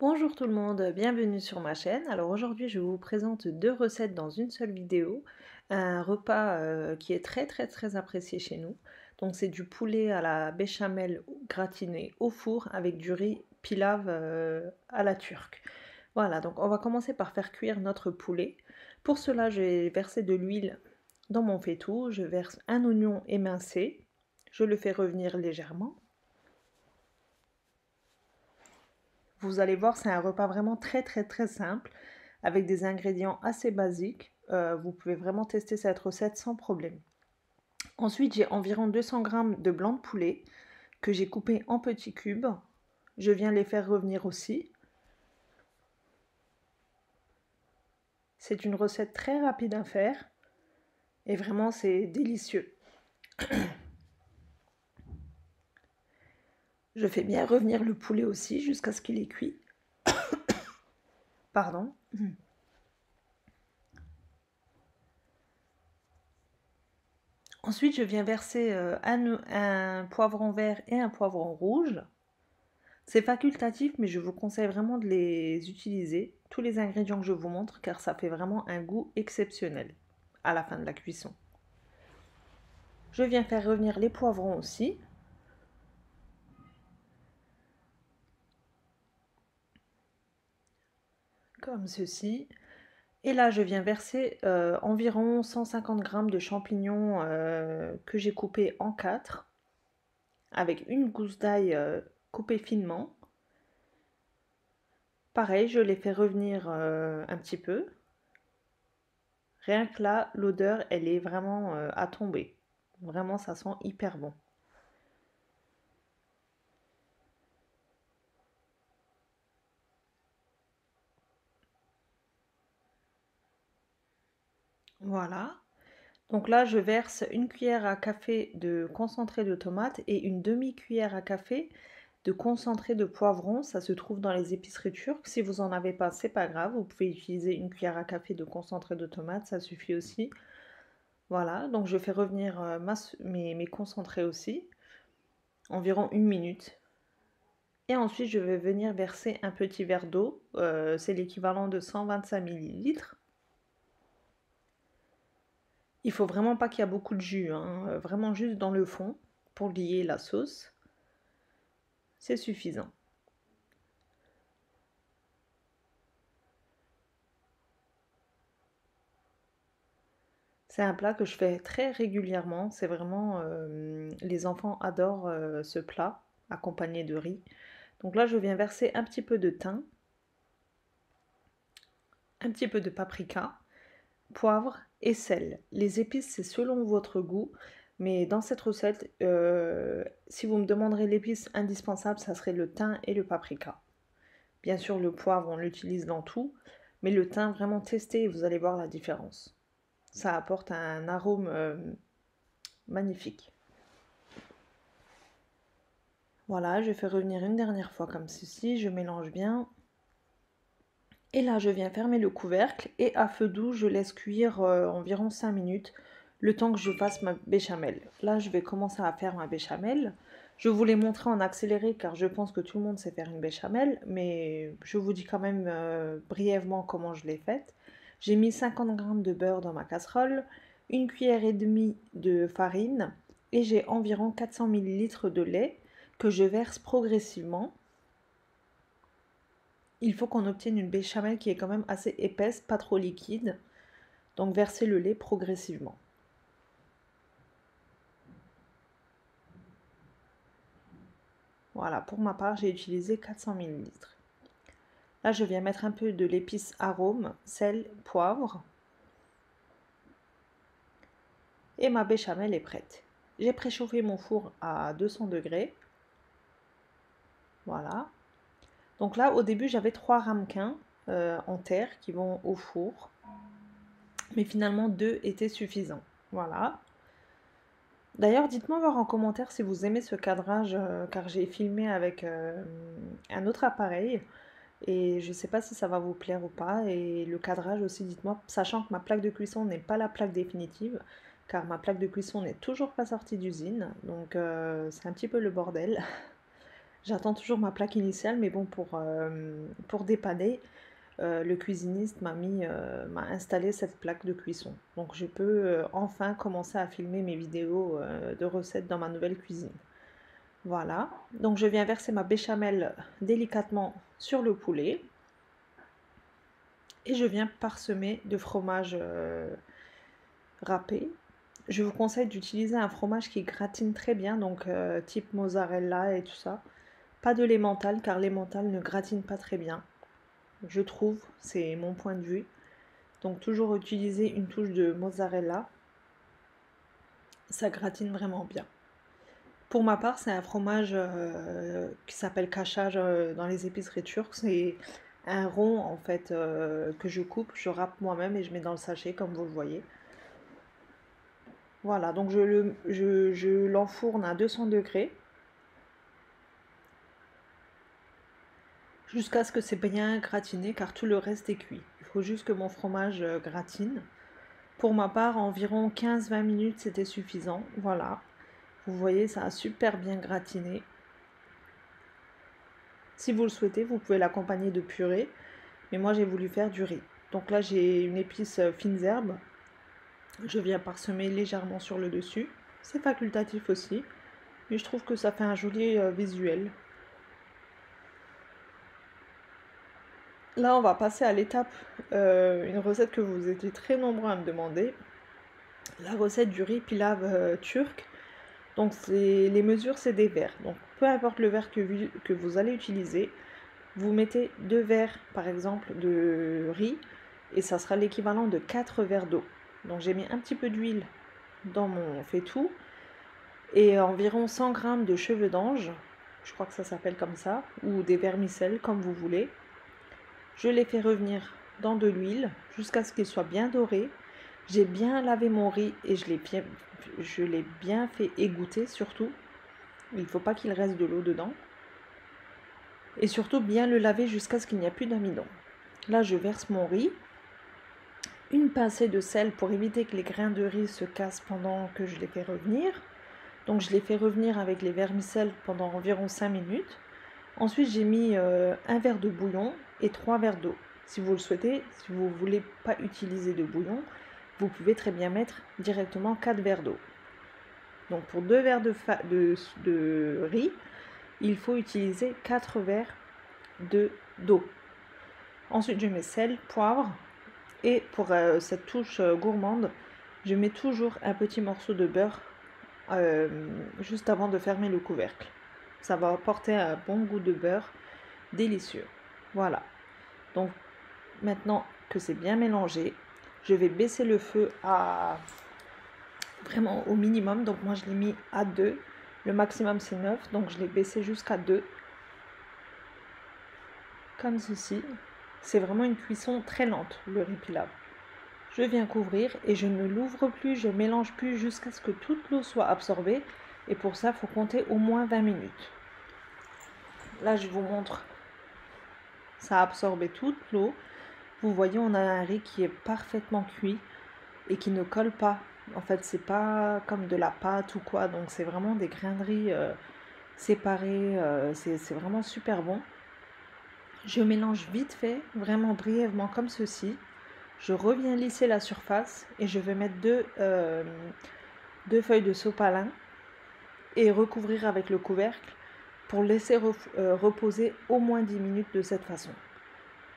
Bonjour tout le monde, bienvenue sur ma chaîne. Alors aujourd'hui je vous présente deux recettes dans une seule vidéo. Un repas qui est très apprécié chez nous. Donc c'est du poulet à la béchamel gratiné au four avec du riz pilav à la turque. Voilà, donc on va commencer par faire cuire notre poulet. Pour cela je vais verser de l'huile dans mon faitout. Je verse un oignon émincé. Je le fais revenir légèrement. Vous allez voir, c'est un repas vraiment très simple, avec des ingrédients assez basiques. Vous pouvez vraiment tester cette recette sans problème. Ensuite, j'ai environ 200 g de blanc de poulet que j'ai coupé en petits cubes. Je viens les faire revenir aussi. C'est une recette très rapide à faire et vraiment c'est délicieux. Je fais bien revenir le poulet aussi jusqu'à ce qu'il ait cuit. Pardon. Ensuite, je viens verser un poivron vert et un poivron rouge. C'est facultatif, mais je vous conseille vraiment de les utiliser, tous les ingrédients que je vous montre, car ça fait vraiment un goût exceptionnel à la fin de la cuisson. Je viens faire revenir les poivrons aussi. Comme ceci. Et là, je viens verser environ 150 g de champignons que j'ai coupés en 4, avec une gousse d'ail coupée finement. Pareil, je les fais revenir un petit peu. Rien que là, l'odeur, elle est vraiment à tomber. Vraiment, ça sent hyper bon. Voilà. Donc là, je verse une cuillère à café de concentré de tomate et une demi-cuillère à café de concentré de poivron. Ça se trouve dans les épiceries turques. Si vous n'en avez pas, c'est pas grave. Vous pouvez utiliser une cuillère à café de concentré de tomate, ça suffit aussi. Voilà, donc je fais revenir mes concentrés aussi, environ 1 minute. Et ensuite, je vais venir verser un petit verre d'eau. C'est l'équivalent de 125 millilitres. Il faut vraiment pas qu'il y ait beaucoup de jus, hein, vraiment juste dans le fond pour lier la sauce. C'est suffisant. C'est un plat que je fais très régulièrement. C'est vraiment, les enfants adorent ce plat accompagné de riz. Donc là, je viens verser un petit peu de thym, un petit peu de paprika, poivre et sel. Les épices, c'est selon votre goût. Mais dans cette recette, si vous me demanderez l'épice indispensable, ça serait le thym et le paprika. Bien sûr, le poivre, on l'utilise dans tout, mais le thym, vraiment testez et vous allez voir la différence. Ça apporte un arôme magnifique. Voilà, je fais revenir une dernière fois comme ceci, je mélange bien. Et là, je viens fermer le couvercle et à feu doux, je laisse cuire environ 5 minutes, le temps que je fasse ma béchamel. Là, je vais commencer à faire ma béchamel. Je vous l'ai montré en accéléré car je pense que tout le monde sait faire une béchamel, mais je vous dis quand même brièvement comment je l'ai faite. J'ai mis 50 g de beurre dans ma casserole, une cuillère et demie de farine et j'ai environ 400 ml de lait que je verse progressivement. Il faut qu'on obtienne une béchamel qui est quand même assez épaisse, pas trop liquide. Donc versez le lait progressivement. Voilà, pour ma part, j'ai utilisé 400 ml. Là, je viens mettre un peu de l'épice arôme, sel, poivre. Et ma béchamel est prête. J'ai préchauffé mon four à 200 degrés. Voilà. Donc là, au début, j'avais 3 ramequins en terre qui vont au four. Mais finalement, 2 étaient suffisants. Voilà. D'ailleurs, dites-moi voir en commentaire si vous aimez ce cadrage, car j'ai filmé avec un autre appareil. Et je ne sais pas si ça va vous plaire ou pas. Et le cadrage aussi, dites-moi, sachant que ma plaque de cuisson n'est pas la plaque définitive, car ma plaque de cuisson n'est toujours pas sortie d'usine. Donc c'est un petit peu le bordel. J'attends toujours ma plaque initiale, mais bon, pour dépanner, le cuisiniste m'a installé cette plaque de cuisson. Donc je peux enfin commencer à filmer mes vidéos de recettes dans ma nouvelle cuisine. Voilà, donc je viens verser ma béchamel délicatement sur le poulet et je viens parsemer de fromage râpé. Je vous conseille d'utiliser un fromage qui gratine très bien, donc type mozzarella et tout ça. Pas de l'emmental car l'emmental ne gratine pas très bien, je trouve, c'est mon point de vue. Donc toujours utiliser une touche de mozzarella, ça gratine vraiment bien. Pour ma part, c'est un fromage qui s'appelle cachage dans les épiceries turques. C'est un rond en fait que je coupe, je râpe moi-même et je mets dans le sachet comme vous le voyez. Voilà, donc je l'enfourne à 200 degrés jusqu'à ce que c'est bien gratiné car tout le reste est cuit. Il faut juste que mon fromage gratine. Pour ma part, environ 15-20 minutes c'était suffisant. Voilà, vous voyez, ça a super bien gratiné. Si vous le souhaitez, vous pouvez l'accompagner de purée, mais moi j'ai voulu faire du riz. Donc là j'ai une épice fines herbes, je viens parsemer légèrement sur le dessus. C'est facultatif aussi, mais je trouve que ça fait un joli visuel. Là on va passer à l'étape, une recette que vous étiez très nombreux à me demander, la recette du riz pilav turc. Donc les mesures c'est des verres, donc peu importe le verre que vous allez utiliser, vous mettez 2 verres par exemple de riz et ça sera l'équivalent de 4 verres d'eau. Donc j'ai mis un petit peu d'huile dans mon faitout et environ 100 g de cheveux d'ange, je crois que ça s'appelle comme ça, ou des vermicelles comme vous voulez. Je les fais revenir dans de l'huile jusqu'à ce qu'ils soient bien dorés. J'ai bien lavé mon riz et je l'ai bien fait égoutter surtout. Il ne faut pas qu'il reste de l'eau dedans. Et surtout bien le laver jusqu'à ce qu'il n'y a plus d'amidon. Là je verse mon riz. Une pincée de sel pour éviter que les grains de riz se cassent pendant que je les fais revenir. Donc je les fais revenir avec les vermicelles pendant environ 5 minutes. Ensuite j'ai mis un verre de bouillon et 3 verres d'eau. Si vous le souhaitez, si vous ne voulez pas utiliser de bouillon, vous pouvez très bien mettre directement 4 verres d'eau. Donc pour 2 verres de riz, il faut utiliser 4 verres d'eau. Ensuite je mets sel, poivre et pour cette touche gourmande, je mets toujours un petit morceau de beurre juste avant de fermer le couvercle. Ça va apporter un bon goût de beurre délicieux. Voilà. Donc maintenant que c'est bien mélangé, je vais baisser le feu à vraiment au minimum. Donc moi je l'ai mis à 2. Le maximum c'est 9. Donc je l'ai baissé jusqu'à 2. Comme ceci. C'est vraiment une cuisson très lente, le riz pilav. Je viens couvrir et je ne l'ouvre plus, je mélange plus jusqu'à ce que toute l'eau soit absorbée. Et pour ça, il faut compter au moins 20 minutes. Là, je vous montre. Ça a absorbé toute l'eau. Vous voyez, on a un riz qui est parfaitement cuit et qui ne colle pas. En fait, c'est pas comme de la pâte ou quoi. Donc, c'est vraiment des grains de riz séparés. C'est vraiment super bon. Je mélange vite fait, vraiment brièvement comme ceci. Je reviens lisser la surface et je vais mettre deux feuilles de sopalin et recouvrir avec le couvercle pour laisser reposer au moins 10 minutes de cette façon.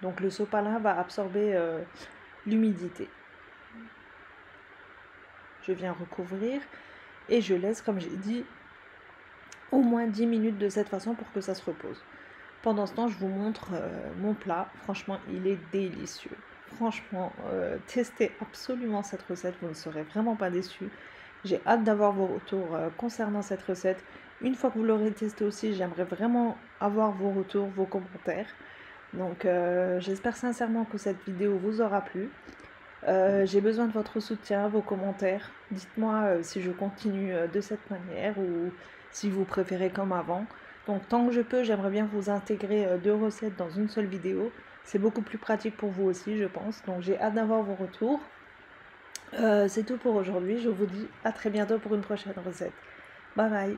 Donc le sopalin va absorber l'humidité. Je viens recouvrir et je laisse, comme j'ai dit, au moins 10 minutes de cette façon pour que ça se repose. Pendant ce temps, je vous montre mon plat. Franchement, il est délicieux. Franchement, testez absolument cette recette, vous ne serez vraiment pas déçus. J'ai hâte d'avoir vos retours concernant cette recette. Une fois que vous l'aurez testé aussi, j'aimerais vraiment avoir vos retours, vos commentaires. Donc j'espère sincèrement que cette vidéo vous aura plu. J'ai besoin de votre soutien, vos commentaires. Dites-moi si je continue de cette manière ou si vous préférez comme avant. Donc tant que je peux, j'aimerais bien vous intégrer 2 recettes dans une seule vidéo. C'est beaucoup plus pratique pour vous aussi, je pense. Donc j'ai hâte d'avoir vos retours. C'est tout pour aujourd'hui. Je vous dis à très bientôt pour une prochaine recette. Bye bye.